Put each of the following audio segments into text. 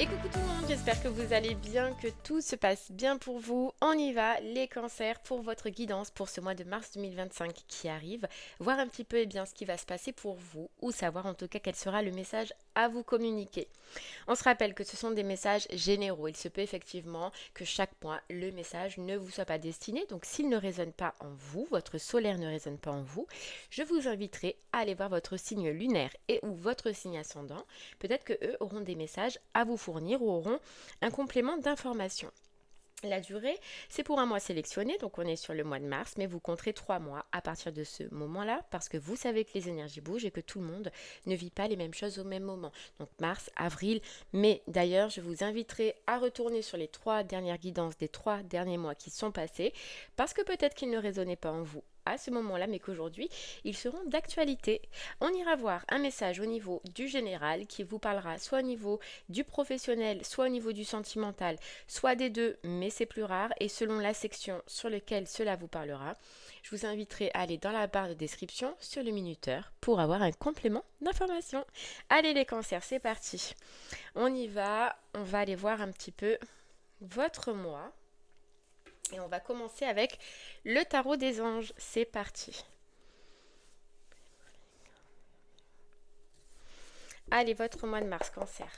Et coucou tout le monde, j'espère que vous allez bien, que tout se passe bien pour vous. On y va, les cancers, pour votre guidance pour ce mois de mars 2025 qui arrive. Voir un petit peu bien ce qui va se passer pour vous, ou savoir en tout cas quel sera le message à vous communiquer. On se rappelle que ce sont des messages généraux. Il se peut effectivement que chaque mois, le message ne vous soit pas destiné. Donc s'il ne résonne pas en vous, votre solaire ne résonne pas en vous, je vous inviterai à aller voir votre signe lunaire et ou votre signe ascendant. Peut-être que eux auront des messages à vous fournir ou auront un complément d'information. La durée, c'est pour un mois sélectionné, donc on est sur le mois de mars, mais vous compterez 3 mois à partir de ce moment-là, parce que vous savez que les énergies bougent et que tout le monde ne vit pas les mêmes choses au même moment. Donc mars, avril, mai. D'ailleurs, je vous inviterai à retourner sur les 3 dernières guidances des 3 derniers mois qui sont passés, parce que peut-être qu'ils ne résonnaient pas en vous à ce moment-là, mais qu'aujourd'hui, ils seront d'actualité. On ira voir un message au niveau du général qui vous parlera soit au niveau du professionnel, soit au niveau du sentimental, soit des deux, mais c'est plus rare et selon la section sur laquelle cela vous parlera. Je vous inviterai à aller dans la barre de description sur le minuteur pour avoir un complément d'information. Allez les cancers, c'est parti. On y va, on va aller voir un petit peu votre mois. Et on va commencer avec le tarot des anges. C'est parti. Allez, votre mois de mars, cancer.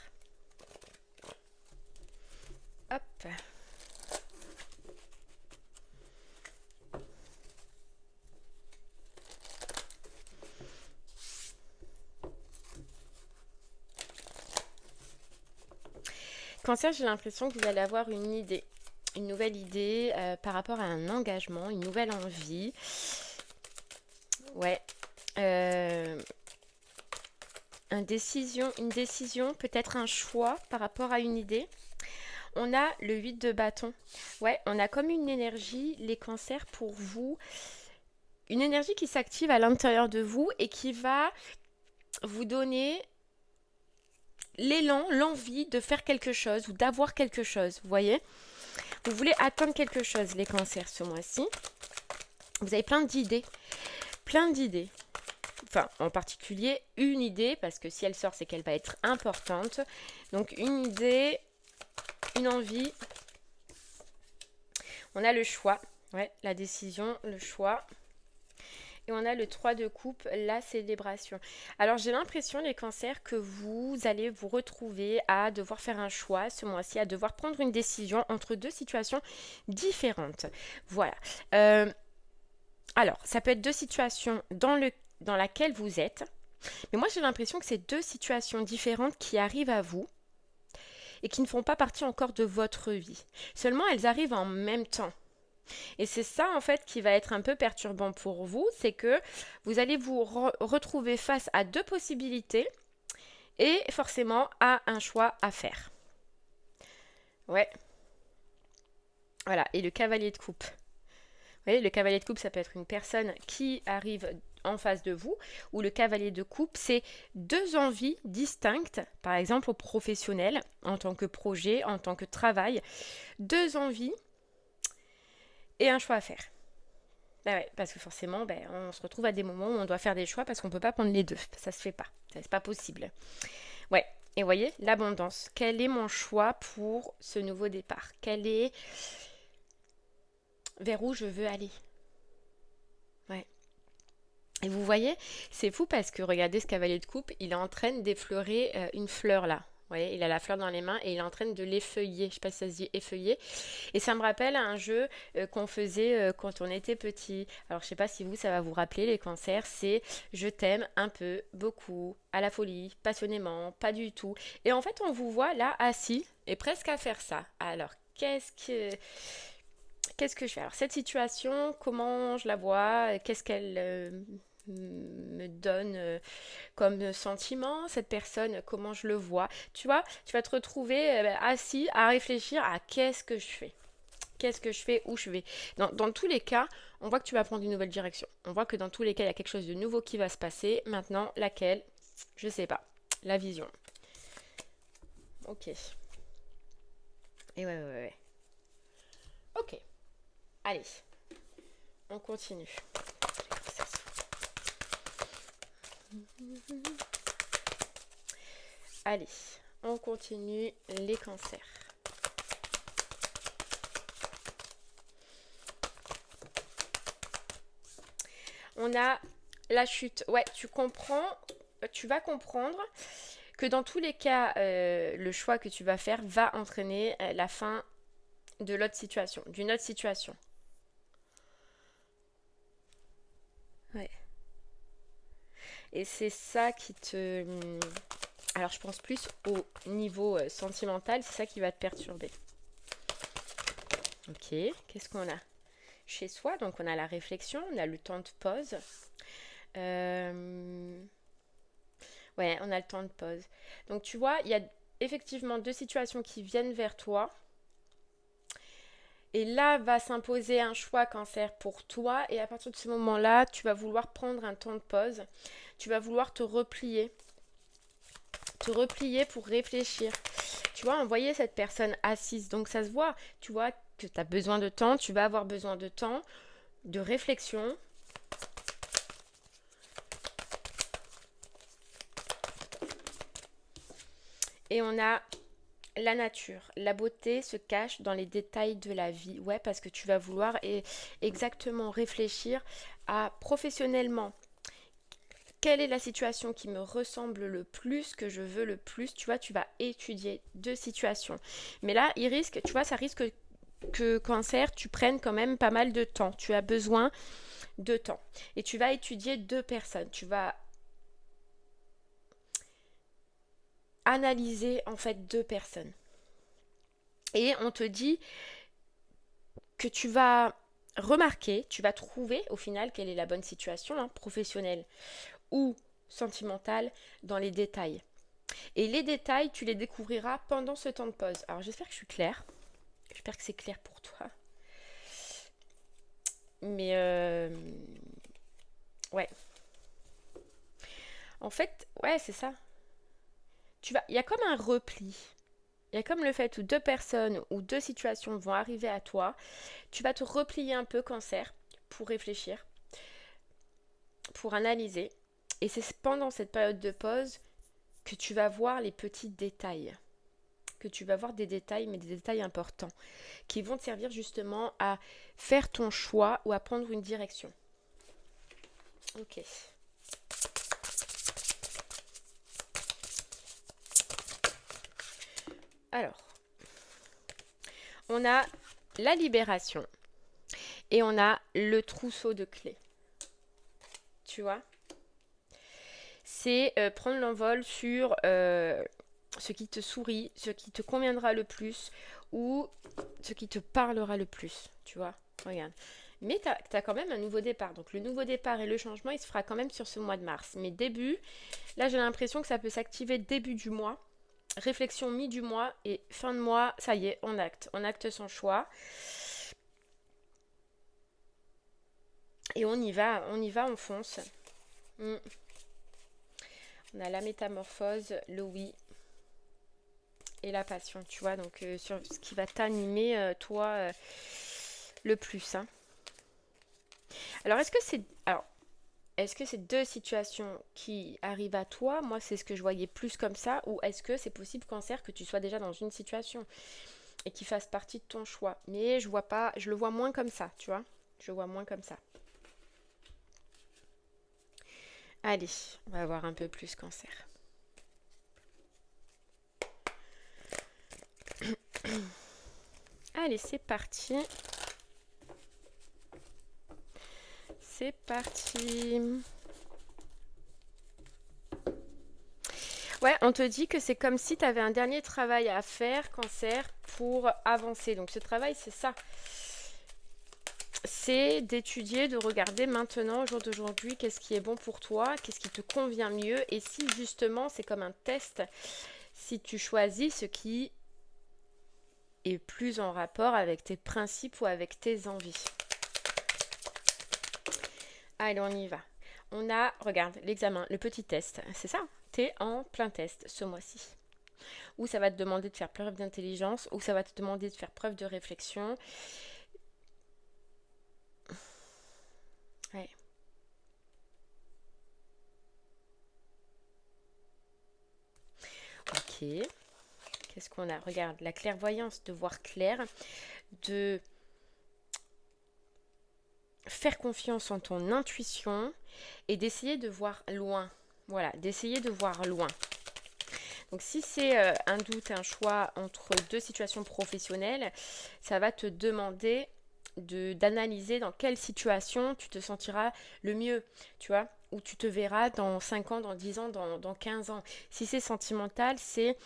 Hop. Cancer, j'ai l'impression que vous allez avoir une idée. Une nouvelle idée par rapport à un engagement, une nouvelle envie. Ouais. Une décision, peut-être un choix par rapport à une idée. On a le 8 de bâton. Ouais, on a comme une énergie, les cancers pour vous. Une énergie qui s'active à l'intérieur de vous et qui va vous donner l'élan, l'envie de faire quelque chose ou d'avoir quelque chose, vous voyez. Vous voulez atteindre quelque chose, les cancers, ce mois-ci. Vous avez plein d'idées. Enfin, en particulier, une idée, parce que si elle sort, c'est qu'elle va être importante. Donc, une idée, une envie. On a le choix, ouais, la décision, le choix. Et on a le 3 de coupe, la célébration. Alors j'ai l'impression, les cancers, que vous allez vous retrouver à devoir faire un choix ce mois-ci, à devoir prendre une décision entre deux situations différentes. Voilà. Alors, ça peut être deux situations dans laquelle vous êtes. Mais moi j'ai l'impression que c'est deux situations différentes qui arrivent à vous et qui ne font pas partie encore de votre vie. Seulement, elles arrivent en même temps. Et c'est ça en fait qui va être un peu perturbant pour vous, c'est que vous allez vous retrouver face à deux possibilités et forcément à un choix à faire. Ouais. Voilà, et le cavalier de coupe. Vous voyez, le cavalier de coupe, ça peut être une personne qui arrive en face de vous, ou le cavalier de coupe, c'est deux envies distinctes, par exemple au professionnel, en tant que projet, en tant que travail, deux envies et un choix à faire. Bah ouais, parce que forcément, on se retrouve à des moments où on doit faire des choix parce qu'on ne peut pas prendre les deux. Ça se fait pas. C'est pas possible. Ouais. Et vous voyez, l'abondance. Quel est mon choix pour ce nouveau départ? Quel est vers où je veux aller? Ouais. Et vous voyez, c'est fou parce que regardez ce cavalier de coupe, il est en train d'effleurer une fleur là. Vous voyez, il a la fleur dans les mains et il est en train de l'effeuiller. Je ne sais pas si ça se dit effeuiller. Et ça me rappelle un jeu qu'on faisait quand on était petit. Alors je ne sais pas si vous, ça va vous rappeler les cancers. C'est je t'aime un peu, beaucoup, à la folie, passionnément, pas du tout. Et en fait, on vous voit là assis et presque à faire ça. Alors, qu'est-ce que je fais? Alors cette situation, comment je la vois? Qu'est-ce qu'elle me donne comme sentiment, cette personne, comment je le vois. Tu vois, tu vas te retrouver assis à réfléchir à qu'est-ce que je fais. Qu'est-ce que je fais, où je vais. Dans tous les cas, on voit que tu vas prendre une nouvelle direction. On voit que dans tous les cas, il y a quelque chose de nouveau qui va se passer. Maintenant, laquelle? Je sais pas. La vision. Ok. Et ouais. Ok. Allez. On continue. Allez, on continue les cancers. On a la chute. Ouais, tu vas comprendre que dans tous les cas, le choix que tu vas faire va entraîner la fin de l'autre situation, d'une autre situation. Ouais. Et c'est ça qui te... Alors je pense plus au niveau sentimental, c'est ça qui va te perturber. Ok, qu'est-ce qu'on a chez soi? Donc on a la réflexion, on a le temps de pause. Ouais, on a le temps de pause. Donc tu vois, il y a effectivement deux situations qui viennent vers toi. Et là va s'imposer un choix cancer pour toi. Et à partir de ce moment-là, tu vas vouloir prendre un temps de pause. Tu vas vouloir te replier. Te replier pour réfléchir. Tu vois, envoyer cette personne assise. Donc ça se voit. Tu vois que tu as besoin de temps. Tu vas avoir besoin de temps, de réflexion. Et on a la nature. La beauté se cache dans les détails de la vie. Ouais, parce que tu vas vouloir exactement réfléchir à professionnellement. Quelle est la situation qui me ressemble le plus, que je veux le plus? Tu vois, tu vas étudier deux situations. Mais là, tu vois, ça risque que cancer, tu prennes quand même pas mal de temps. Tu as besoin de temps. Et tu vas étudier deux personnes. Tu vas analyser en fait deux personnes. Et on te dit que tu vas remarquer, tu vas trouver au final quelle est la bonne situation, hein, professionnelle ou sentimentale, dans les détails. Et les détails, tu les découvriras pendant ce temps de pause. Alors j'espère que je suis claire. J'espère que c'est clair pour toi. Mais ouais. En fait, ouais, c'est ça. Il y a comme un repli. Il y a comme le fait où deux personnes ou deux situations vont arriver à toi. Tu vas te replier un peu, cancer, pour réfléchir, pour analyser. Et c'est pendant cette période de pause que tu vas voir les petits détails. Que tu vas voir des détails, mais des détails importants, qui vont te servir justement à faire ton choix ou à prendre une direction. Ok. Alors, on a la libération et on a le trousseau de clés. Tu vois? C'est prendre l'envol sur ce qui te sourit, ce qui te conviendra le plus ou ce qui te parlera le plus. Tu vois? Regarde. Mais tu as quand même un nouveau départ. Donc le nouveau départ et le changement, il se fera quand même sur ce mois de mars. Mais là j'ai l'impression que ça peut s'activer début du mois. Réflexion mi du mois et fin de mois, ça y est, on acte. On acte son choix. Et on y va, on fonce. On a la métamorphose, le oui et la passion, tu vois. Donc sur ce qui va t'animer, toi, le plus. Hein. Alors, est-ce que c'est deux situations qui arrivent à toi? Moi, c'est ce que je voyais plus comme ça. Ou est-ce que c'est possible, cancer, que tu sois déjà dans une situation et qui fasse partie de ton choix? Mais je le vois moins comme ça, tu vois. Je le vois moins comme ça. Allez, on va voir un peu plus cancer. Allez, c'est parti. C'est parti. Ouais, on te dit que c'est comme si tu avais un dernier travail à faire, cancer, pour avancer. Donc ce travail, c'est ça. C'est d'étudier, de regarder maintenant, au jour d'aujourd'hui, qu'est-ce qui est bon pour toi, qu'est-ce qui te convient mieux. Et si justement, c'est comme un test, si tu choisis ce qui est plus en rapport avec tes principes ou avec tes envies. Allez, on y va. On a, regarde, l'examen, le petit test, c'est ça. T'es en plein test ce mois-ci. Ou ça va te demander de faire preuve d'intelligence, ou ça va te demander de faire preuve de réflexion. Ouais. Ok. Qu'est-ce qu'on a? Regarde, la clairvoyance, de voir clair, de faire confiance en ton intuition et d'essayer de voir loin. Voilà, d'essayer de voir loin. Donc si c'est un doute, un choix entre deux situations professionnelles, ça va te demander d'analyser dans quelle situation tu te sentiras le mieux, tu vois, où tu te verras dans 5 ans, dans 10 ans, dans 15 ans. Si c'est sentimental, c'est,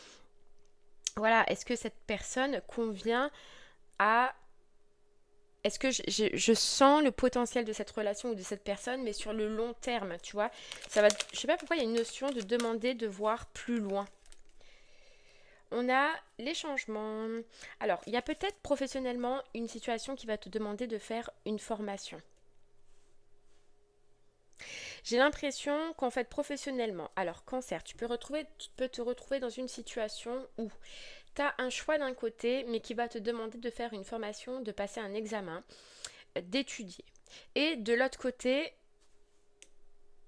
voilà, est-ce que cette personne convient à... Est-ce que je sens le potentiel de cette relation ou de cette personne, mais sur le long terme, tu vois, ça va, je sais pas pourquoi il y a une notion de demander de voir plus loin. On a les changements. Alors, il y a peut-être professionnellement une situation qui va te demander de faire une formation. J'ai l'impression qu'en fait, professionnellement, alors cancer, tu peux te retrouver dans une situation où tu as un choix d'un côté, mais qui va te demander de faire une formation, de passer un examen, d'étudier. Et de l'autre côté,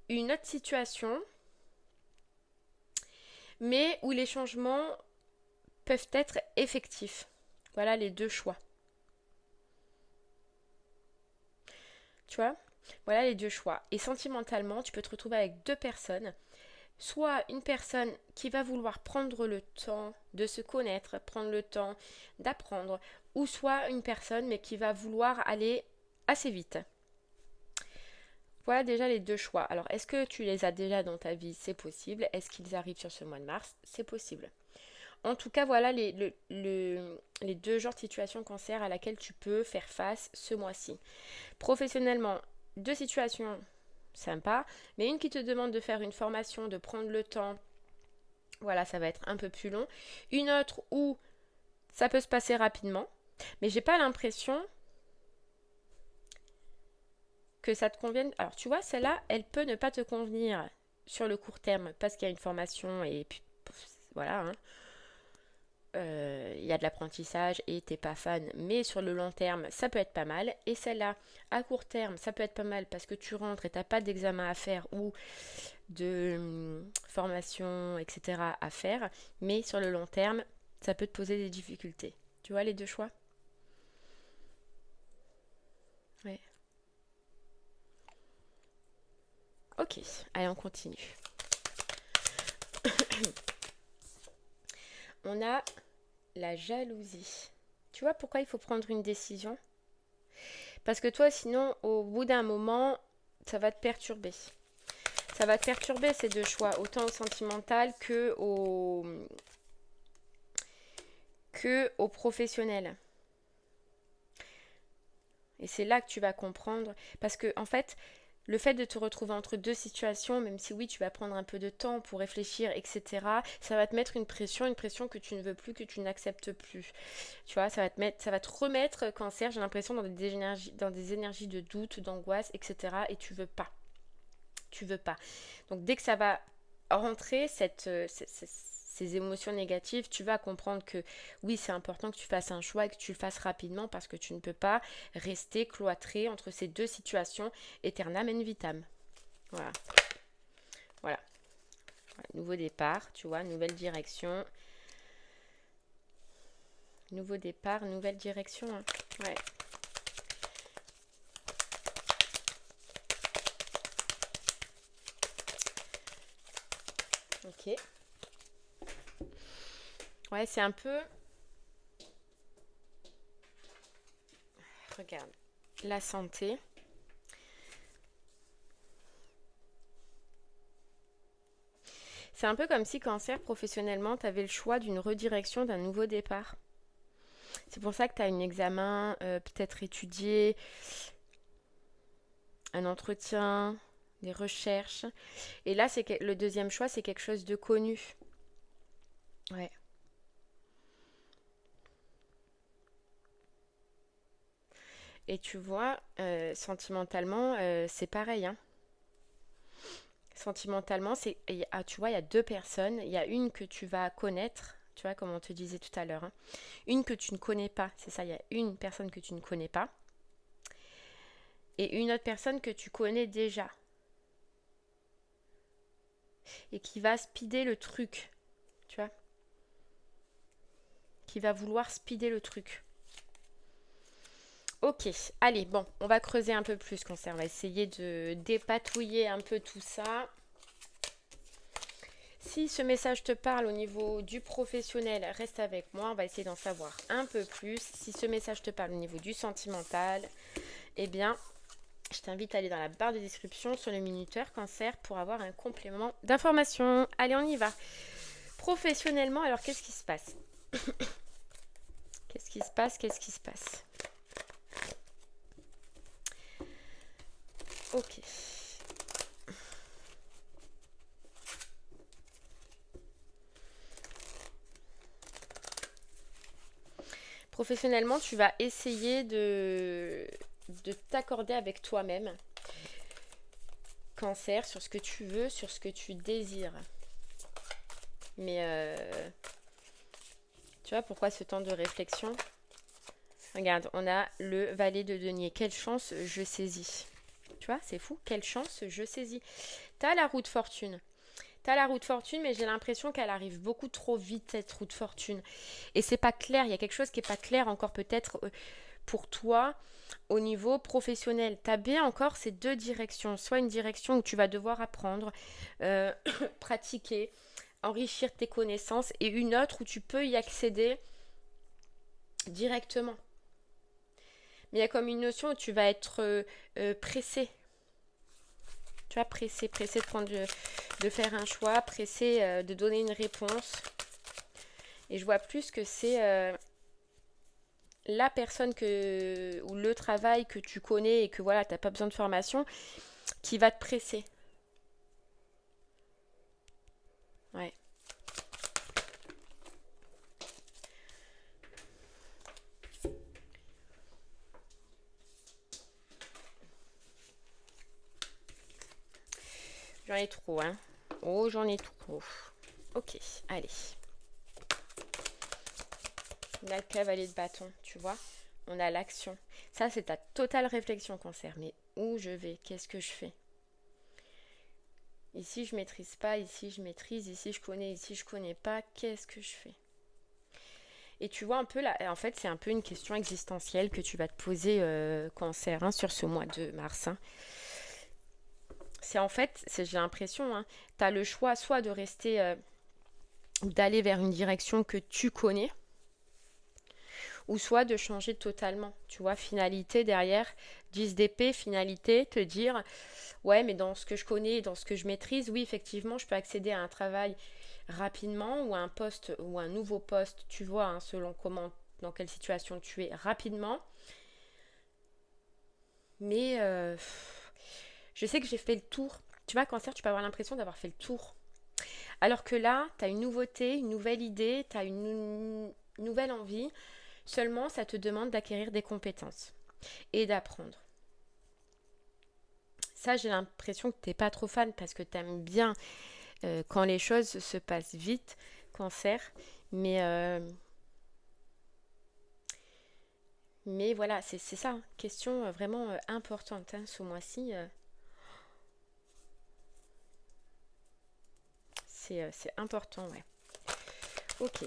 une autre situation, mais où les changements peuvent être effectifs. Voilà les deux choix. Tu vois? Voilà les deux choix. Et sentimentalement, tu peux te retrouver avec deux personnes. Soit une personne qui va vouloir prendre le temps de se connaître, prendre le temps d'apprendre, ou soit une personne mais qui va vouloir aller assez vite. Voilà déjà les deux choix. Alors, est-ce que tu les as déjà dans ta vie? C'est possible. Est-ce qu'ils arrivent sur ce mois de mars? C'est possible. En tout cas, voilà les deux genres de situations cancer à laquelle tu peux faire face ce mois-ci. Professionnellement, deux situations sympas, mais une qui te demande de faire une formation, de prendre le temps. Voilà, ça va être un peu plus long. Une autre où ça peut se passer rapidement, mais j'ai pas l'impression que ça te convienne. Alors, tu vois, celle-là, elle peut ne pas te convenir sur le court terme parce qu'il y a une formation et puis voilà, hein. Il y a de l'apprentissage et t'es pas fan, mais sur le long terme, ça peut être pas mal. Et celle-là, à court terme, ça peut être pas mal parce que tu rentres et t'as pas d'examen à faire ou de formation, etc. à faire, mais sur le long terme, ça peut te poser des difficultés. Tu vois les deux choix? Ouais. Ok, allez, on continue. On a la jalousie. Tu vois pourquoi il faut prendre une décision? Parce que toi, sinon, au bout d'un moment, ça va te perturber. Ça va te perturber ces deux choix, autant au sentimental que au professionnel. Et c'est là que tu vas comprendre. Parce que, en fait, le fait de te retrouver entre deux situations, même si oui, tu vas prendre un peu de temps pour réfléchir, etc., ça va te mettre une pression que tu ne veux plus, que tu n'acceptes plus. Tu vois, ça va te remettre, cancer, j'ai l'impression, dans des énergies de doute, d'angoisse, etc. Et tu veux pas. Tu veux pas. Donc dès que ça va rentrer, ces émotions négatives, tu vas comprendre que oui, c'est important que tu fasses un choix et que tu le fasses rapidement parce que tu ne peux pas rester cloîtré entre ces deux situations aeternam and vitam. Voilà. Voilà. Nouveau départ, tu vois, nouvelle direction. Nouveau départ, nouvelle direction. Hein. Ouais. Ok. Ouais, c'est un peu... Regarde. La santé. C'est un peu comme si cancer, professionnellement, tu avais le choix d'une redirection, d'un nouveau départ. C'est pour ça que tu as un examen, peut-être étudié, un entretien, des recherches. Et là, le deuxième choix, c'est quelque chose de connu. Ouais. Et tu vois, sentimentalement, c'est pareil, hein. Sentimentalement, tu vois, il y a deux personnes. Il y a une que tu vas connaître, tu vois, comme on te disait tout à l'heure. Hein. Une que tu ne connais pas, c'est ça, il y a une personne que tu ne connais pas. Et une autre personne que tu connais déjà. Et qui va speeder le truc, tu vois. qui va vouloir speeder le truc. Ok, allez, bon, on va creuser un peu plus, Cancer. On va essayer de dépatouiller un peu tout ça. Si ce message te parle au niveau du professionnel, reste avec moi. On va essayer d'en savoir un peu plus. Si ce message te parle au niveau du sentimental, eh bien, je t'invite à aller dans la barre de description sur le minuteur Cancer pour avoir un complément d'information. Allez, on y va. Professionnellement, alors qu'est-ce qui se passe? Qu'est-ce qui se passe? Qu'est-ce qui se passe? Ok. Professionnellement, tu vas essayer de t'accorder avec toi-même, Cancer, sur ce que tu veux, sur ce que tu désires. Mais tu vois pourquoi ce temps de réflexion? Regarde, on a le valet de denier. Quelle chance je saisis. Tu vois, c'est fou. Quelle chance je saisis. T'as la roue de fortune. T'as la roue de fortune, mais j'ai l'impression qu'elle arrive beaucoup trop vite, cette roue de fortune. Et c'est pas clair. Il y a quelque chose qui est pas clair encore peut-être pour toi au niveau professionnel. T'as bien encore ces deux directions. Soit une direction où tu vas devoir apprendre, pratiquer, enrichir tes connaissances, et une autre où tu peux y accéder directement. Mais il y a comme une notion où tu vas être pressé. Tu vois, pressé de prendre, de faire un choix, pressé de donner une réponse. Et je vois plus que c'est la personne ou le travail que tu connais et que voilà, tu n'as pas besoin de formation, qui va te presser. Ouais. J'en ai trop, hein. Oh, j'en ai trop. Ok, allez. On a le cavalier de bâton, tu vois. On a l'action. Ça, c'est ta totale réflexion, Cancer. Mais où je vais? Qu'est-ce que je fais? Ici, je maîtrise pas. Ici, je maîtrise. Ici, je connais. Ici, je connais pas. Qu'est-ce que je fais? Et tu vois un peu là, en fait, c'est un peu une question existentielle que tu vas te poser, Cancer, hein, sur ce mois de mars. Hein. C'est en fait, j'ai l'impression, hein, tu as le choix soit de rester, d'aller vers une direction que tu connais, ou soit de changer totalement. Tu vois, finalité derrière, 10 d'épée, finalité, te dire, ouais, mais dans ce que je connais, dans ce que je maîtrise, oui, effectivement, je peux accéder à un travail rapidement ou à un poste ou un nouveau poste, tu vois, hein, selon comment, dans quelle situation tu es, rapidement. Mais je sais que j'ai fait le tour. Tu vois, Cancer, tu peux avoir l'impression d'avoir fait le tour. Alors que là, tu as une nouveauté, une nouvelle idée, tu as une nouvelle envie. Seulement, ça te demande d'acquérir des compétences et d'apprendre. Ça, j'ai l'impression que tu n'es pas trop fan parce que tu aimes bien quand les choses se passent vite, Cancer. Mais, mais voilà, c'est ça. Hein. Question vraiment importante hein, ce mois-ci. C'est important, ouais. Ok.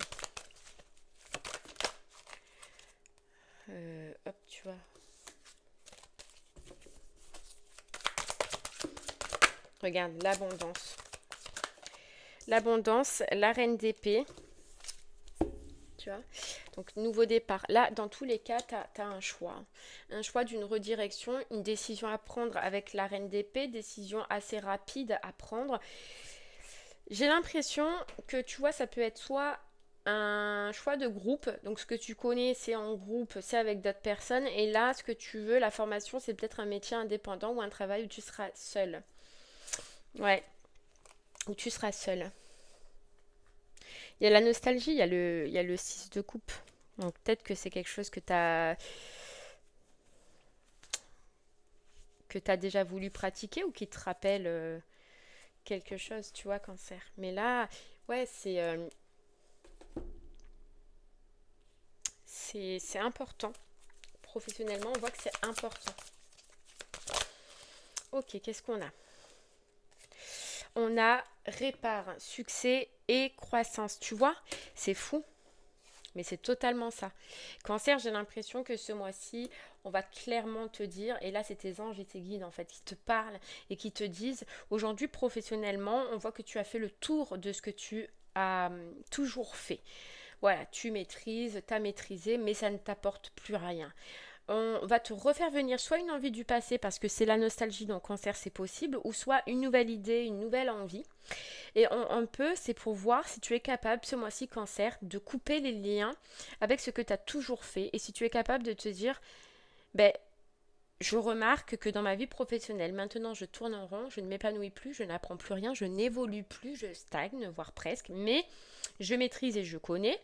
Hop, tu vois. Regarde, l'abondance. L'abondance, la reine d'épée. Tu vois. Donc, nouveau départ. Là, dans tous les cas, tu as un choix. Un choix d'une redirection, une décision à prendre avec la reine d'épée, décision assez rapide à prendre. J'ai l'impression que, tu vois, ça peut être soit un choix de groupe. Donc, ce que tu connais, c'est en groupe, c'est avec d'autres personnes. Et là, ce que tu veux, la formation, c'est peut-être un métier indépendant ou un travail où tu seras seul. Ouais, où tu seras seul. Il y a la nostalgie, il y a le 6 de coupe. Donc peut-être que c'est quelque chose que tu déjà voulu pratiquer ou qui te rappelle quelque chose, tu vois, Cancer. Mais là, ouais, c'est important. Professionnellement, on voit que c'est important. Ok, qu'est-ce qu'on a? On a répare, succès et croissance. Tu vois, c'est fou. Mais c'est totalement ça. Cancer, j'ai l'impression que ce mois-ci, on va clairement te dire, et là c'est tes anges et tes guides en fait qui te parlent et qui te disent, aujourd'hui professionnellement, on voit que tu as fait le tour de ce que tu as toujours fait. Voilà, tu maîtrises, tu as maîtrisé, mais ça ne t'apporte plus rien. On va te refaire venir soit une envie du passé parce que c'est la nostalgie, donc cancer c'est possible, ou soit une nouvelle idée, une nouvelle envie. Et on peut, c'est pour voir si tu es capable ce mois-ci cancer de couper les liens avec ce que tu as toujours fait et si tu es capable de te dire, ben je remarque que dans ma vie professionnelle, maintenant je tourne en rond, je ne m'épanouis plus, je n'apprends plus rien, je n'évolue plus, je stagne, voire presque, mais je maîtrise et je connais.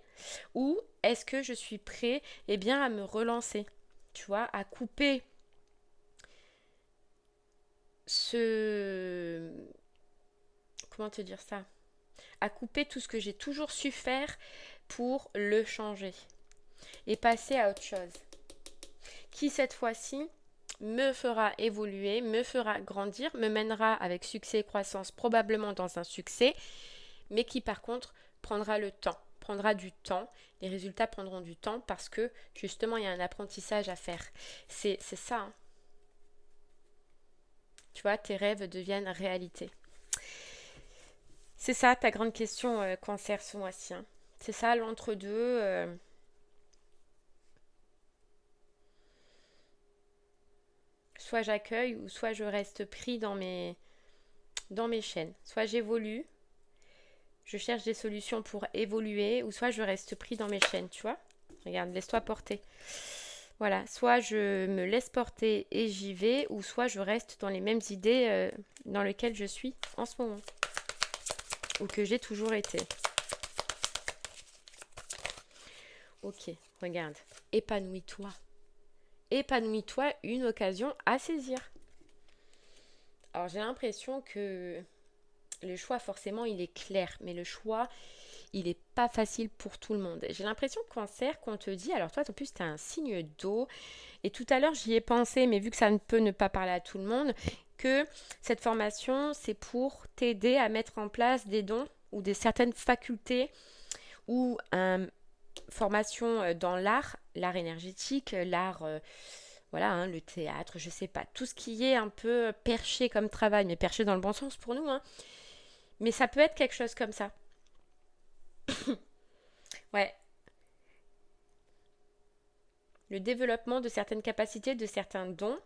Ou est-ce que je suis prêt eh bien, à me relancer, tu vois, à couper ce... Comment te dire ça? À couper tout ce que j'ai toujours su faire pour le changer et passer à autre chose. Qui cette fois-ci me fera évoluer, me fera grandir, me mènera avec succès et croissance probablement dans un succès, mais qui par contre prendra le temps, prendra du temps. Les résultats prendront du temps parce que justement il y a un apprentissage à faire. C'est ça. Hein. Tu vois, tes rêves deviennent réalité. C'est ça ta grande question cancer ce mois-ci. Hein. C'est ça l'entre-deux. Soit j'accueille ou soit je reste pris dans mes chaînes. Soit j'évolue, je cherche des solutions pour évoluer, ou soit je reste pris dans mes chaînes, tu vois. Regarde, laisse-toi porter. Voilà, soit je me laisse porter et j'y vais, ou soit je reste dans les mêmes idées dans lesquelles je suis en ce moment, ou que j'ai toujours été. Ok, regarde, épanouis-toi. Épanouis-toi, une occasion à saisir. Alors j'ai l'impression que le choix forcément il est clair, mais le choix il n'est pas facile pour tout le monde. J'ai l'impression que cancer qu'on te dit, alors toi en plus tu as un signe d'eau, et tout à l'heure j'y ai pensé, mais vu que ça ne peut ne pas parler à tout le monde, que cette formation c'est pour t'aider à mettre en place des dons ou des certaines facultés ou une formation dans l'art énergétique, l'art voilà, hein, le théâtre, je sais pas, tout ce qui est un peu perché comme travail, mais perché dans le bon sens pour nous, hein. Mais ça peut être quelque chose comme ça. Ouais, le développement de certaines capacités, de certains dons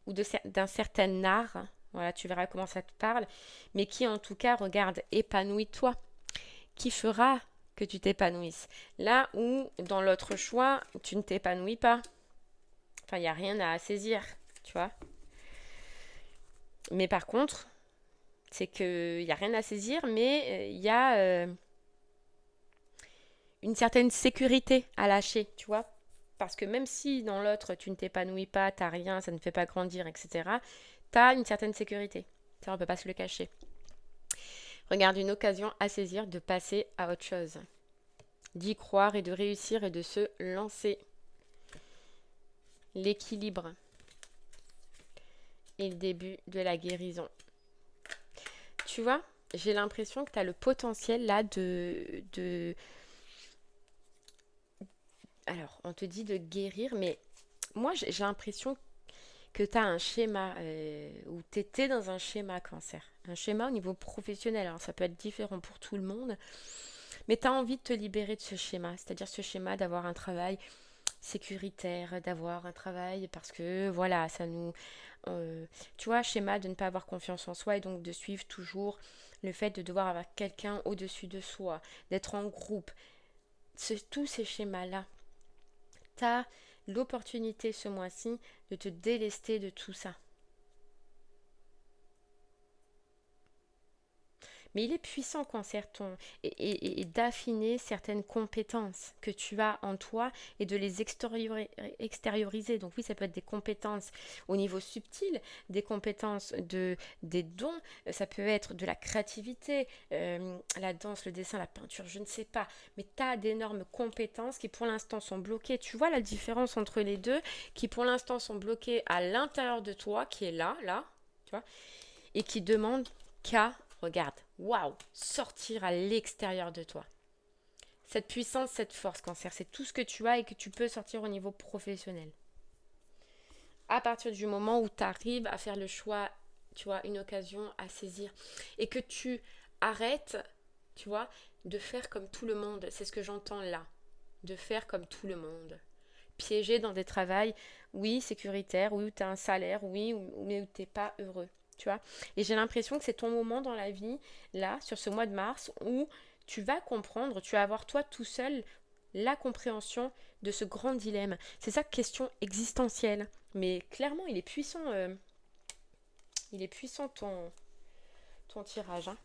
ou d'un certain art. Voilà, tu verras comment ça te parle, mais qui en tout cas, regarde, épanouis-toi. Qui fera que tu t'épanouisses? Là où, dans l'autre choix, tu ne t'épanouis pas. Enfin, il n'y a rien à saisir, tu vois. Mais par contre, c'est qu'il n'y a rien à saisir, mais il y a une certaine sécurité à lâcher, tu vois. Parce que même si dans l'autre, tu ne t'épanouis pas, t'as rien, ça ne fait pas grandir, etc., t'as une certaine sécurité. Ça, on ne peut pas se le cacher. Regarde, une occasion à saisir de passer à autre chose. D'y croire et de réussir et de se lancer. L'équilibre et le début de la guérison. Tu vois, j'ai l'impression que tu as le potentiel là de... Alors, on te dit de guérir, mais moi j'ai l'impression que tu as un schéma, ou tu étais dans un schéma cancer. Un schéma au niveau professionnel. Alors, ça peut être différent pour tout le monde, mais tu as envie de te libérer de ce schéma. C'est-à-dire ce schéma d'avoir un travail sécuritaire, d'avoir un travail parce que voilà, ça nous... tu vois, schéma de ne pas avoir confiance en soi et donc de suivre toujours le fait de devoir avoir quelqu'un au-dessus de soi, d'être en groupe. Tous ces schémas-là, tu as l'opportunité ce mois-ci de te délester de tout ça. Mais il est puissant cancer ton et d'affiner certaines compétences que tu as en toi et de les extérioriser. Donc oui, ça peut être des compétences au niveau subtil, des compétences des dons, ça peut être de la créativité, la danse, le dessin, la peinture, je ne sais pas. Mais tu as d'énormes compétences qui pour l'instant sont bloquées. Tu vois la différence entre les deux, qui pour l'instant sont bloquées à l'intérieur de toi, qui est là, tu vois, et qui demandent qu'à regarde, waouh, sortir à l'extérieur de toi. cette puissance, cette force, Cancer. C'est tout ce que tu as et que tu peux sortir au niveau professionnel. À partir du moment où tu arrives à faire le choix, tu vois, une occasion à saisir et que tu arrêtes, tu vois, de faire comme tout le monde. C'est ce que j'entends là. De faire comme tout le monde. Piégé dans des travails, oui, sécuritaires, oui, où tu as un salaire, oui, mais où tu n'es pas heureux. Tu vois. Et j'ai l'impression que c'est ton moment dans la vie, là, sur ce mois de mars, où tu vas comprendre, tu vas avoir toi tout seul la compréhension de ce grand dilemme. C'est ça, question existentielle. Mais clairement, il est puissant ton tirage. Hein.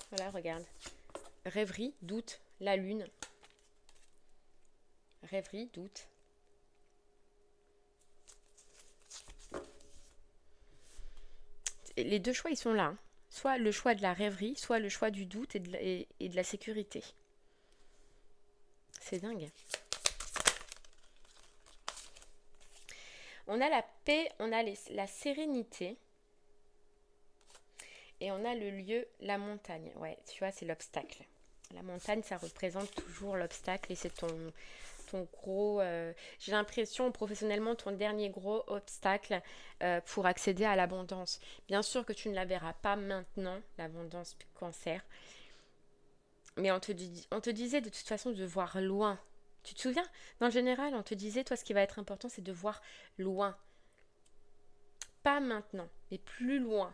Voilà, regarde. Rêverie, doute, la lune. Rêverie, doute. Les deux choix, ils sont là. Hein. Soit le choix de la rêverie, soit le choix du doute et de la sécurité. C'est dingue. On a la paix, on a la sérénité. Et on a le lieu, la montagne. Ouais, tu vois, c'est l'obstacle. La montagne, ça représente toujours l'obstacle et c'est ton gros... j'ai l'impression, professionnellement, ton dernier gros obstacle pour accéder à l'abondance. Bien sûr que tu ne la verras pas maintenant, l'abondance Cancer. Mais on te disait de toute façon de voir loin. Tu te souviens? Dans le général, on te disait, toi, ce qui va être important, c'est de voir loin. Pas maintenant, mais plus loin.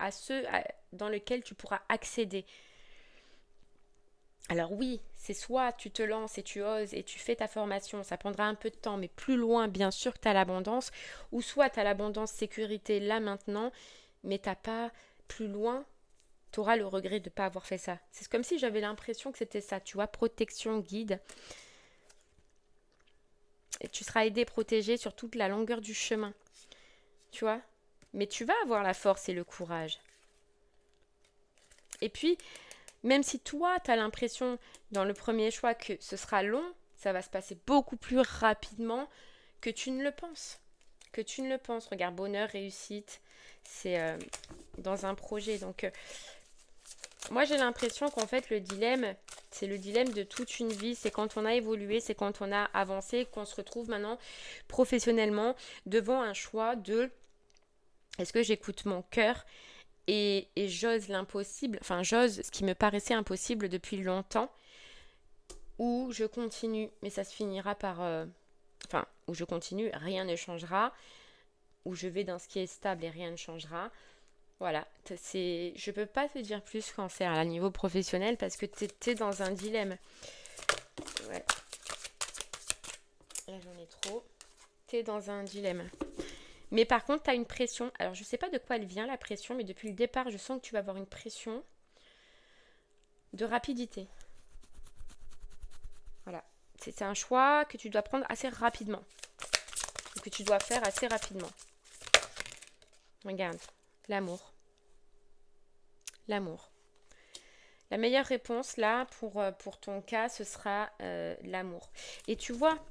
À ceux dans lesquels tu pourras accéder. Alors oui, c'est soit tu te lances et tu oses et tu fais ta formation, ça prendra un peu de temps, mais plus loin, bien sûr que tu as l'abondance, ou soit tu as l'abondance sécurité là maintenant, mais t'as pas plus loin, tu auras le regret de ne pas avoir fait ça. C'est comme si j'avais l'impression que c'était ça, tu vois, protection, guide. Et tu seras aidé, protégé sur toute la longueur du chemin, tu vois. Mais tu vas avoir la force et le courage. Et puis, même si toi, tu as l'impression dans le premier choix que ce sera long, ça va se passer beaucoup plus rapidement que tu ne le penses. Que tu ne le penses. Regarde, bonheur, réussite, c'est dans un projet. Donc, moi, j'ai l'impression qu'en fait, le dilemme, c'est le dilemme de toute une vie. C'est quand on a évolué, c'est quand on a avancé, qu'on se retrouve maintenant professionnellement devant un choix de est-ce que j'écoute mon cœur et j'ose l'impossible, enfin j'ose ce qui me paraissait impossible depuis longtemps, ou je continue, mais ça se finira par... enfin, où je continue, rien ne changera, où je vais dans ce qui est stable et rien ne changera. Voilà, je peux pas te dire plus Cancer à niveau professionnel parce que t'es dans un dilemme. Ouais. Là j'en ai trop. T'es dans un dilemme. Mais par contre, tu as une pression. Alors, je ne sais pas de quoi elle vient, la pression, mais depuis le départ, je sens que tu vas avoir une pression de rapidité. Voilà. C'est un choix que tu dois prendre assez rapidement. Que tu dois faire assez rapidement. Regarde. L'amour. L'amour. La meilleure réponse, là, pour ton cas, ce sera l'amour. Et tu vois,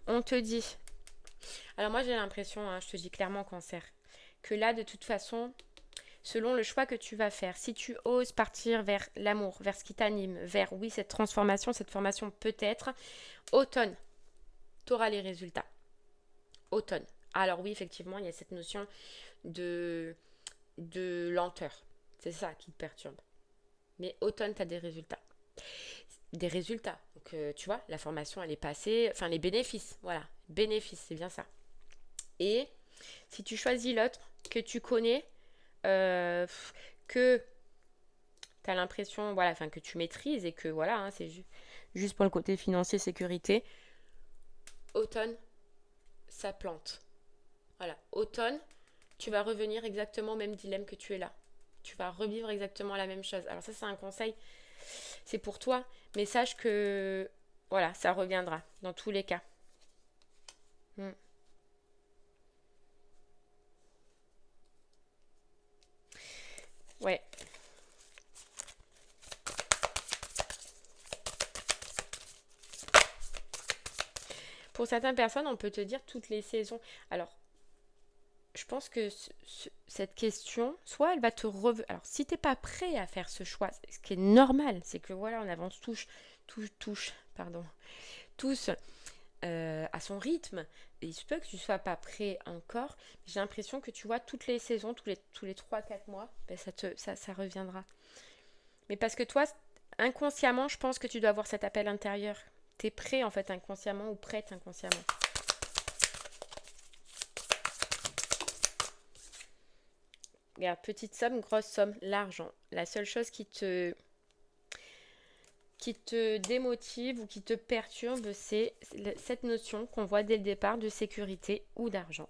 on te dit... Alors moi, j'ai l'impression, hein, je te dis clairement Cancer, que là, de toute façon... Selon le choix que tu vas faire, si tu oses partir vers l'amour, vers ce qui t'anime, vers, oui, cette transformation, cette formation peut-être, automne, tu auras les résultats. Automne. Alors oui, effectivement, il y a cette notion de lenteur. C'est ça qui te perturbe. Mais automne, tu as des résultats. Des résultats. Donc, tu vois, la formation, elle est passée. Enfin, les bénéfices. Voilà. Bénéfices, c'est bien ça. Et si tu choisis l'autre que tu connais, que tu as l'impression, voilà, enfin que tu maîtrises et que voilà, hein, c'est juste pour le côté financier, sécurité. Automne, ça plante. Voilà, automne, tu vas revenir exactement au même dilemme que tu es là. Tu vas revivre exactement la même chose. Alors ça, c'est un conseil, c'est pour toi, mais sache que voilà, ça reviendra dans tous les cas. Ouais. Pour certaines personnes, on peut te dire toutes les saisons. Alors, je pense que cette question, soit elle va te revenir. Alors, si t'es pas prêt à faire ce choix, ce qui est normal, c'est que voilà, on avance pardon, tous à son rythme. Et il se peut que tu sois pas prêt encore. J'ai l'impression que tu vois, toutes les saisons, tous les 3 4 mois, ben, ça reviendra. Mais parce que toi, inconsciemment, je pense que tu dois avoir cet appel intérieur. T'es prêt en fait inconsciemment ou prête inconsciemment. Regarde, petite somme, grosse somme, l'argent. La seule chose qui te démotive ou qui te perturbe, c'est cette notion qu'on voit dès le départ de sécurité ou d'argent.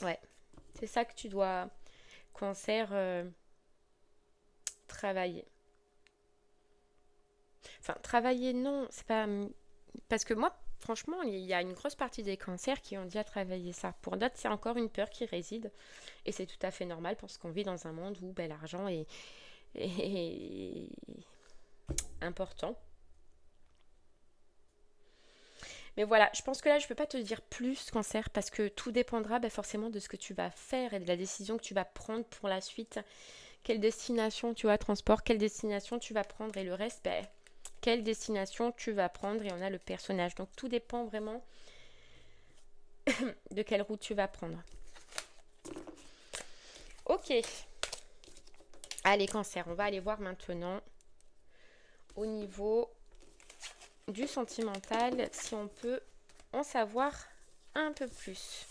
Ouais, c'est ça que tu dois, Cancer, travailler. Enfin, travailler, non, c'est pas. Parce que moi, franchement, il y a une grosse partie des cancers qui ont déjà travaillé ça. Pour d'autres, c'est encore une peur qui réside. Et c'est tout à fait normal parce qu'on vit dans un monde où ben, l'argent est important. Mais voilà, je pense que là, je ne peux pas te dire plus cancer parce que tout dépendra ben, forcément de ce que tu vas faire et de la décision que tu vas prendre pour la suite. Quelle destination tu vas transport, quelle destination tu vas prendre et le reste, ben, quelle destination tu vas prendre et on a le personnage. Donc tout dépend vraiment de quelle route tu vas prendre. Ok. Allez, cancer, on va aller voir maintenant au niveau du sentimental si on peut en savoir un peu plus.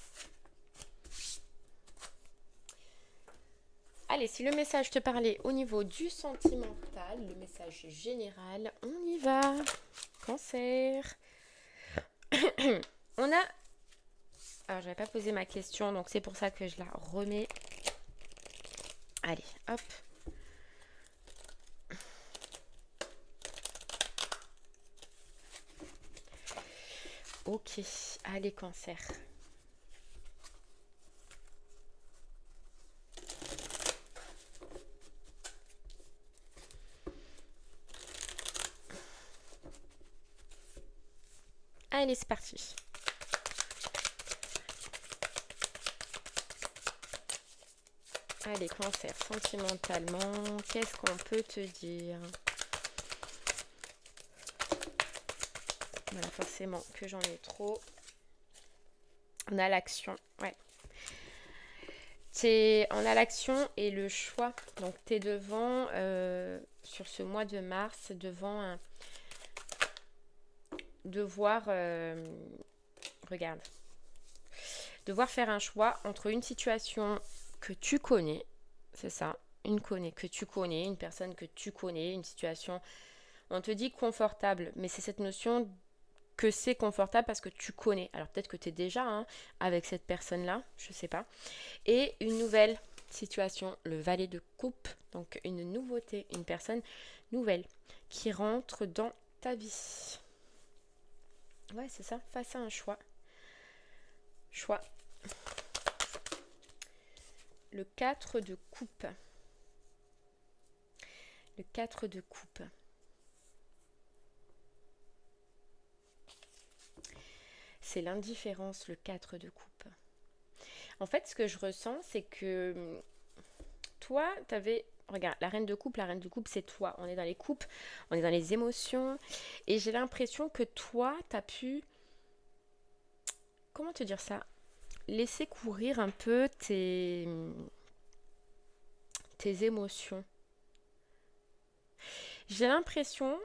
Allez, si le message te parlait au niveau du sentimental, le message général, on y va. Cancer. On a... Alors, j'avais pas posé ma question, donc c'est pour ça que je la remets. Allez, hop. Ok, allez, cancer. Allez, c'est parti. Allez, cancer, sentimentalement, qu'est-ce qu'on peut te dire? Voilà, forcément que j'en ai trop. On a l'action, ouais. On a l'action et le choix. Donc, tu es devant, sur ce mois de mars, devant devoir, regarde, devoir faire un choix entre une situation que tu connais, c'est ça, que tu connais, une personne que tu connais, une situation, on te dit confortable, mais c'est cette notion que c'est confortable parce que tu connais. Alors peut-être que tu es déjà avec cette personne-là, je sais pas. Et une nouvelle situation, le valet de coupe, donc une nouveauté, une personne nouvelle qui rentre dans ta vie. Ouais, c'est ça, face à un choix. Choix. Le 4 de coupe. Le 4 de coupe. C'est l'indifférence, le 4 de coupe. En fait, ce que je ressens, c'est que toi, t'avais... Regarde, la reine de coupe, c'est toi. On est dans les coupes, on est dans les émotions. Et j'ai l'impression que toi, t'as pu... Comment te dire ça? Laisser courir un peu tes émotions. J'ai l'impression...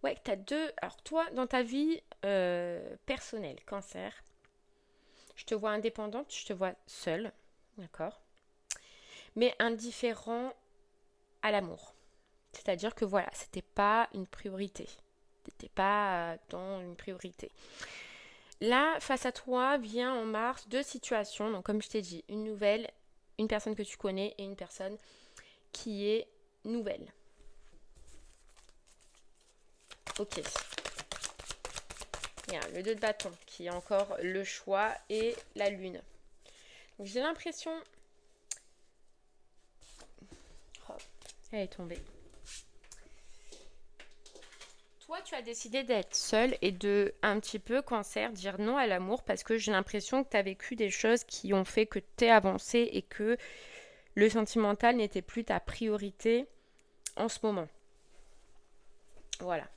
Ouais, que t'as deux... Alors toi, dans ta vie personnelle, cancer, je te vois indépendante, je te vois seule, d'accord? Mais indifférent à l'amour. C'est-à-dire que voilà, c'était pas une priorité. C'était pas dans une priorité. Là, face à toi, vient en mars deux situations. Donc, comme je t'ai dit, une nouvelle, une personne que tu connais et une personne qui est nouvelle. Ok. Il y a le 2 de bâton qui est encore le choix et la lune. Donc, j'ai l'impression... Oh, elle est tombée. toi, tu as décidé d'être seule et de, un petit peu, cancer, dire non à l'amour parce que j'ai l'impression que tu as vécu des choses qui ont fait que tu es avancé et que le sentimental n'était plus ta priorité en ce moment. Voilà.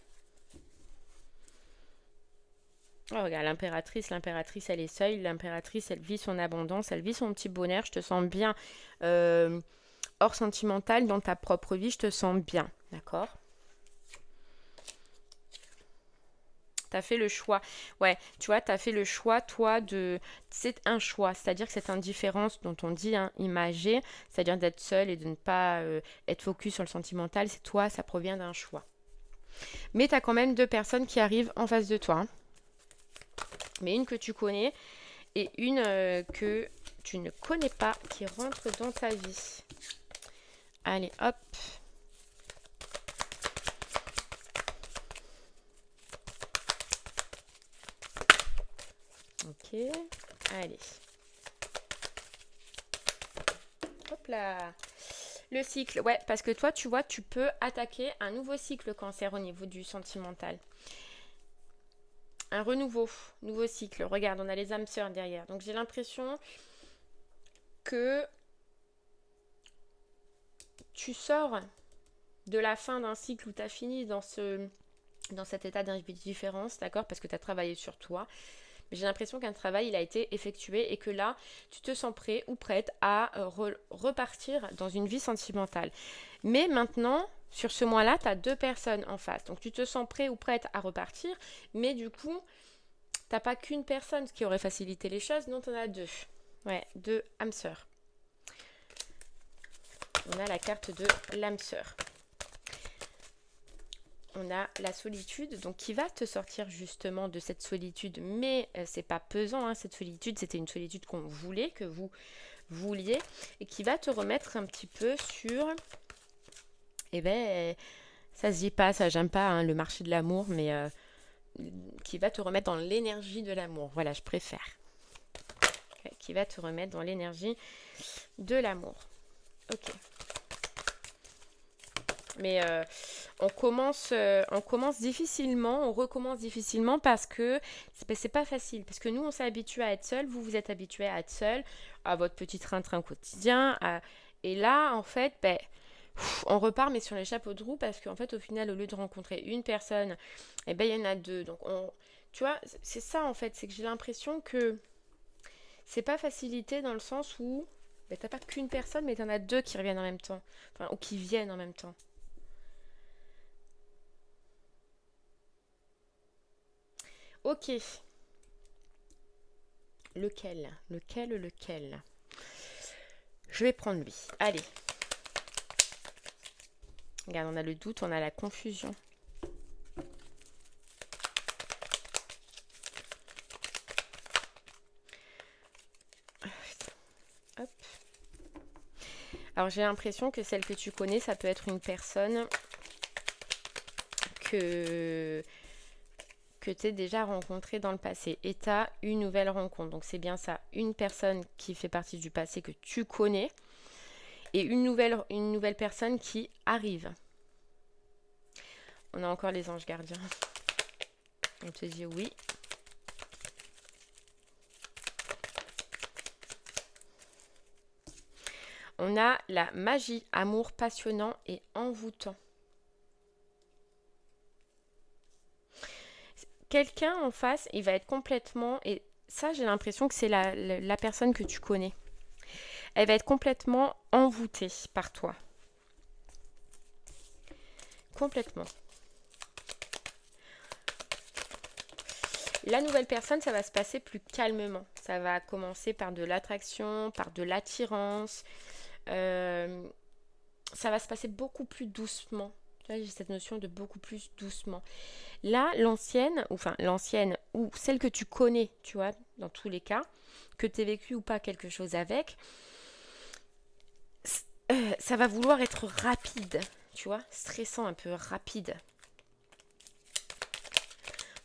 Oh, regarde, l'impératrice, elle est seule. L'impératrice, elle vit son abondance, elle vit son petit bonheur. Je te sens bien euh, hors sentimental dans ta propre vie. Je te sens bien, d'accord? T'as fait le choix. Ouais, tu vois, t'as fait le choix, toi, de... C'est un choix, c'est-à-dire que cette indifférence dont on dit, hein, imagée, c'est-à-dire d'être seule et de ne pas être focus sur le sentimental, c'est toi, ça provient d'un choix. Mais t'as quand même deux personnes qui arrivent en face de toi, hein. Mais une que tu connais et une que tu ne connais pas qui rentre dans ta vie. Allez, hop. Ok, allez. Hop là. Le cycle, ouais, parce que toi, tu vois, tu peux attaquer un nouveau cycle cancer au niveau du sentimental. Un renouveau, nouveau cycle. Regarde, on a les âmes sœurs derrière. Donc j'ai l'impression que tu sors de la fin d'un cycle où tu as fini dans cet état d'indifférence, d'accord? Parce que tu as travaillé sur toi. Mais j'ai l'impression qu'un travail, il a été effectué et que là, tu te sens prêt ou prête à repartir dans une vie sentimentale. Mais maintenant, sur ce mois-là, tu as deux personnes en face. Donc tu te sens prêt ou prête à repartir, mais du coup, t'as pas qu'une personne, ce qui aurait facilité les choses, non, t'en as deux. Ouais, deux âmes sœurs. On a la carte de l'âme sœur. On a la solitude, donc qui va te sortir justement de cette solitude, mais c'est pas pesant, hein, cette solitude, c'était une solitude qu'on voulait, que vous vouliez, et qui va te remettre un petit peu sur, eh ben, ça se dit pas, ça j'aime pas, hein, le marché de l'amour, mais qui va te remettre dans l'énergie de l'amour, voilà, je préfère. Okay, qui va te remettre dans l'énergie de l'amour. Ok. Mais on commence difficilement, on recommence difficilement parce que c'est pas facile. Parce que nous, on s'est habitué à être seul, vous êtes habitué à être seul, à votre petit train-train quotidien. Et là, en fait, on repart, mais sur les chapeaux de roue, parce qu'en fait, au final, au lieu de rencontrer une personne, eh ben, il y en a deux. Donc, tu vois, c'est ça, en fait, c'est que j'ai l'impression que c'est pas facilité dans le sens où t'as pas qu'une personne, mais t'en as deux qui reviennent en même temps. Enfin, ou qui viennent en même temps. Ok. Lequel? Je vais prendre lui. Allez. Regarde, on a le doute, on a la confusion. Hop. Alors j'ai l'impression que celle que tu connais, ça peut être une personne que tu as déjà rencontrée dans le passé. Et tu as une nouvelle rencontre. Donc c'est bien ça. Une personne qui fait partie du passé que tu connais. Et une nouvelle personne qui arrive. On a encore les anges gardiens. On te dit oui. On a la magie, amour passionnant et envoûtant. Quelqu'un en face, il va être complètement... Et ça, j'ai l'impression que c'est la personne que tu connais. Elle va être complètement envoûtée par toi. Complètement. La nouvelle personne, ça va se passer plus calmement. Ça va commencer par de l'attraction, par de l'attirance. Ça va se passer beaucoup plus doucement. J'ai cette notion de beaucoup plus doucement. Là, l'ancienne, ou celle que tu connais, tu vois, dans tous les cas, que tu aies vécu ou pas quelque chose avec, ça va vouloir être rapide, tu vois, stressant, un peu rapide.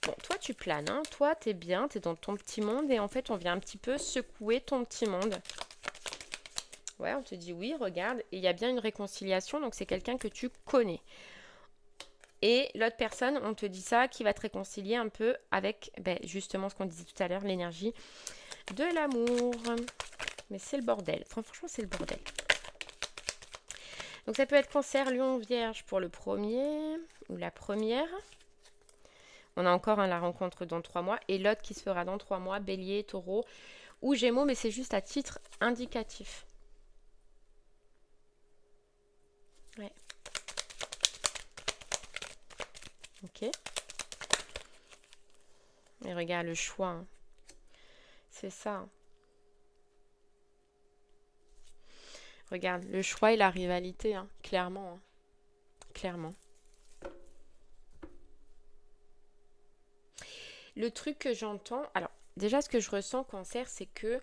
Bon, toi, tu planes, hein. Toi, t'es bien, t'es dans ton petit monde et en fait, on vient un petit peu secouer ton petit monde. Ouais, on te dit oui, regarde, et il y a bien une réconciliation, donc c'est quelqu'un que tu connais. Et l'autre personne, on te dit ça, qui va te réconcilier un peu avec justement ce qu'on disait tout à l'heure, l'énergie de l'amour. Mais c'est le bordel. Enfin, franchement, c'est le bordel. Donc ça peut être Cancer, Lion, Vierge pour le premier ou la première. On a encore la rencontre dans 3 mois. Et l'autre qui se fera dans 3 mois, Bélier, Taureau ou Gémeaux. Mais c'est juste à titre indicatif. Ouais. Ok. Et regarde le choix. Hein. C'est ça. Hein. Regarde, le choix et la rivalité, hein, clairement. Hein, clairement. Le truc que j'entends, alors déjà ce que je ressens Cancer, c'est que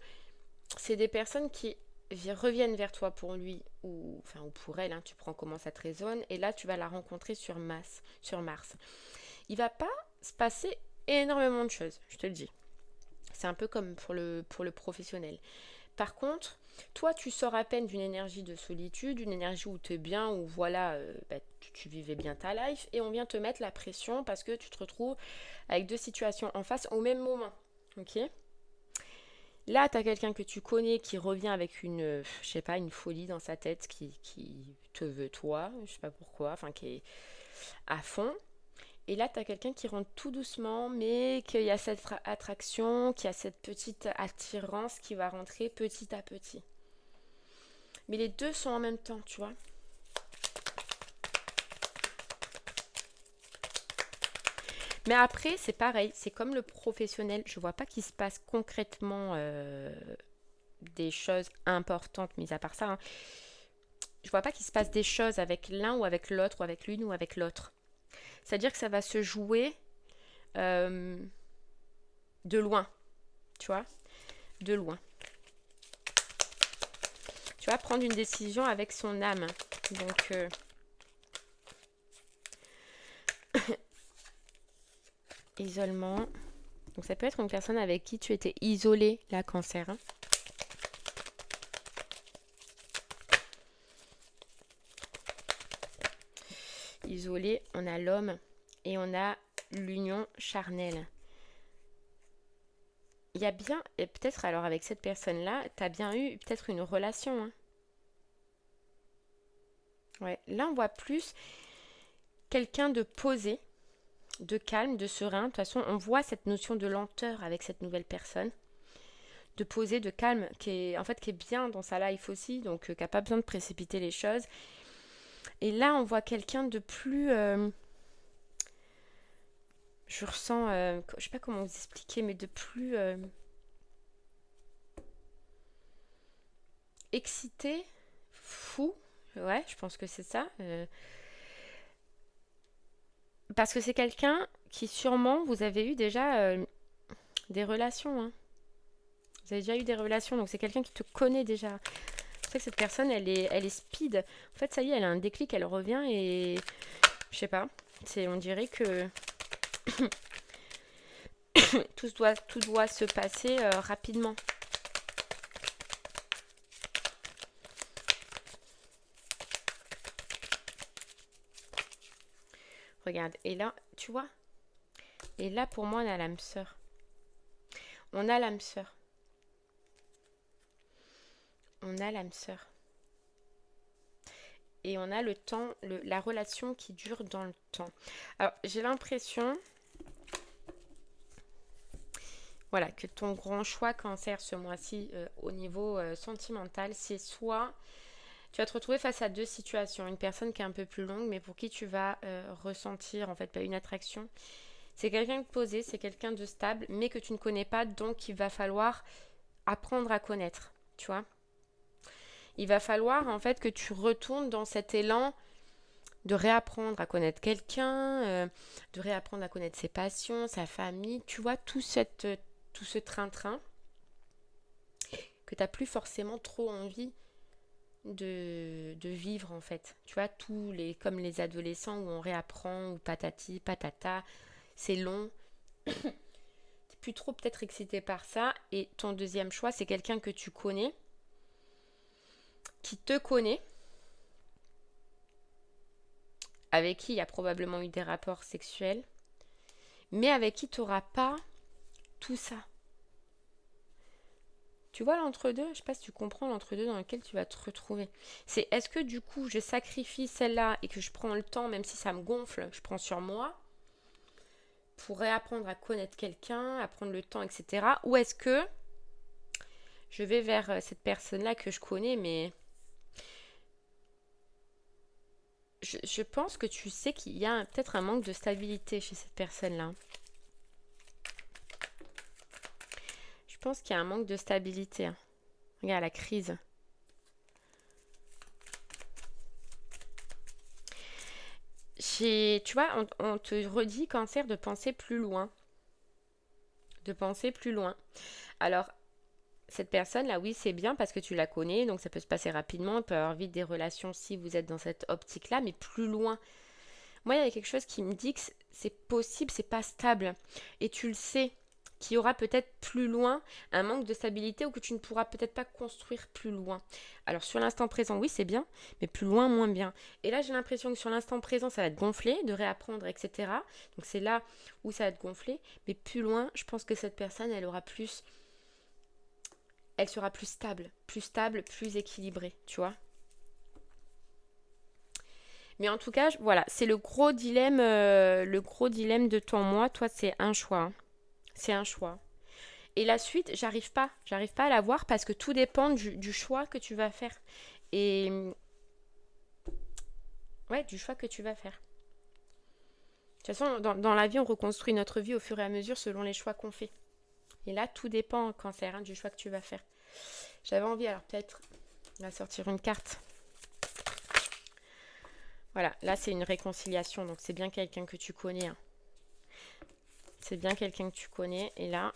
c'est des personnes qui reviennent vers toi pour lui ou pour elle, hein, tu prends comment ça te résonne, et là tu vas la rencontrer sur Mars. Il va pas se passer énormément de choses, je te le dis. C'est un peu comme pour le professionnel. Par contre, toi, tu sors à peine d'une énergie de solitude, une énergie où tu es bien, où voilà, tu vivais bien ta life, et on vient te mettre la pression parce que tu te retrouves avec 2 situations en face au même moment. Ok ? Là, tu as quelqu'un que tu connais qui revient avec une folie dans sa tête qui te veut toi, je sais pas pourquoi, enfin qui est à fond. Et là, tu as quelqu'un qui rentre tout doucement, mais qu'il y a cette attraction, qu'il y a cette petite attirance qui va rentrer petit à petit. Mais les deux sont en même temps, tu vois. Mais après, c'est pareil, c'est comme le professionnel. Je vois pas qu'il se passe concrètement des choses importantes, mis à part ça. Hein. Je vois pas qu'il se passe des choses avec l'un ou avec l'autre, ou avec l'une ou avec l'autre. C'est-à-dire que ça va se jouer euh, de loin, tu vois, de loin. Tu vas prendre une décision avec son âme. Donc, isolement. Donc, ça peut être une personne avec qui tu étais isolé, là, Cancer. Hein. Isolé, on a l'homme et on a l'union charnelle. Il y a bien, et peut-être alors avec cette personne-là, tu as bien eu peut-être une relation. Hein. Ouais, là on voit plus quelqu'un de posé, de calme, de serein. De toute façon, on voit cette notion de lenteur avec cette nouvelle personne. De posé, de calme, qui est bien dans sa life aussi, donc qui n'a pas besoin de précipiter les choses. Et là, on voit quelqu'un de plus... je ressens... je sais pas comment vous expliquer, mais de plus... excité, fou. Ouais, je pense que c'est ça. Parce que c'est quelqu'un qui sûrement, vous avez eu déjà des relations. Hein. Vous avez déjà eu des relations, donc c'est quelqu'un qui te connaît déjà. C'est vrai que cette personne, elle est speed. En fait, ça y est, elle a un déclic, elle revient et... Je sais pas. On dirait que tout doit se passer rapidement. Regarde, et là, tu vois. Et là, pour moi, on a l'âme sœur. On a l'âme sœur. On a l'âme sœur. Et on a le temps, la relation qui dure dans le temps. Alors, j'ai l'impression, voilà, que ton grand choix Cancer ce mois-ci au niveau sentimental, c'est soit tu vas te retrouver face à 2 situations. Une personne qui est un peu plus longue, mais pour qui tu vas ressentir en fait pas une attraction. C'est quelqu'un de posé, c'est quelqu'un de stable, mais que tu ne connais pas, donc il va falloir apprendre à connaître, tu vois. Il va falloir en fait que tu retournes dans cet élan de réapprendre à connaître quelqu'un, de réapprendre à connaître ses passions, sa famille, tu vois, tout ce train-train que tu n'as plus forcément trop envie de vivre en fait. Tu vois, comme les adolescents où on réapprend, ou patati, patata, c'est long. T'es plus trop peut-être excité par ça. Et ton deuxième choix, c'est quelqu'un que tu connais, qui te connaît, avec qui il y a probablement eu des rapports sexuels, mais avec qui tu n'auras pas tout ça. Tu vois l'entre-deux? Je sais pas si tu comprends l'entre-deux dans lequel tu vas te retrouver. C'est est-ce que du coup je sacrifie celle-là et que je prends le temps, même si ça me gonfle, je prends sur moi pour réapprendre à connaître quelqu'un, à prendre le temps, etc. Ou est-ce que je vais vers cette personne-là que je connais, mais je pense que tu sais qu'il y a peut-être un manque de stabilité chez cette personne-là. Je pense qu'il y a un manque de stabilité. Regarde la crise. Tu vois, on te redit, Cancer, de penser plus loin. De penser plus loin. Alors, cette personne-là, oui, c'est bien parce que tu la connais, donc ça peut se passer rapidement, il peut y avoir vite des relations si vous êtes dans cette optique-là, mais plus loin. Moi, il y a quelque chose qui me dit que c'est possible, c'est pas stable. Et tu le sais, qu'il y aura peut-être plus loin un manque de stabilité ou que tu ne pourras peut-être pas construire plus loin. Alors sur l'instant présent, oui, c'est bien, mais plus loin, moins bien. Et là, j'ai l'impression que sur l'instant présent, ça va te gonfler, de réapprendre, etc. Donc c'est là où ça va te gonfler. Mais plus loin, je pense que cette personne, elle sera plus stable, plus équilibrée, tu vois. Mais en tout cas, voilà, c'est le gros dilemme de ton moi. Toi, c'est un choix, hein. C'est un choix. Et la suite, j'arrive pas à la voir parce que tout dépend du choix que tu vas faire. Et ouais, du choix que tu vas faire. De toute façon, dans la vie, on reconstruit notre vie au fur et à mesure selon les choix qu'on fait. Et là, tout dépend, Cancer, hein, du choix que tu vas faire. J'avais envie, alors peut-être, on va sortir une carte. Voilà, là, c'est une réconciliation, donc c'est bien quelqu'un que tu connais, hein. C'est bien quelqu'un que tu connais. Et là,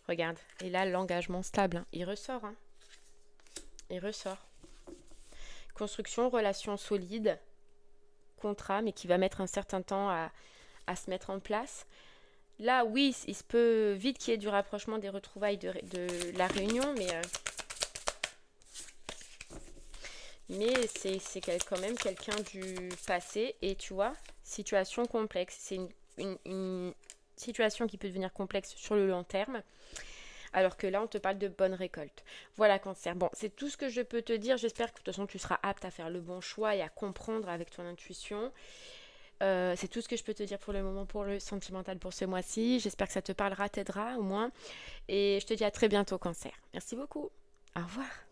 regarde. Et là, l'engagement stable, hein. Il ressort, hein. Il ressort. Construction, relation solide, contrat, mais qui va mettre un certain temps à se mettre en place. Là, oui, il se peut vite qu'il y ait du rapprochement des retrouvailles de la réunion, mais c'est quand même quelqu'un du passé. Et tu vois, situation complexe. C'est une situation qui peut devenir complexe sur le long terme. Alors que là, on te parle de bonne récolte. Voilà, Cancer. Bon, c'est tout ce que je peux te dire. J'espère que de toute façon, tu seras apte à faire le bon choix et à comprendre avec ton intuition. C'est tout ce que je peux te dire pour le moment pour le sentimental pour ce mois-ci. J'espère que ça te parlera, t'aidera au moins. Et je te dis à très bientôt, Cancer. Merci beaucoup. Au revoir.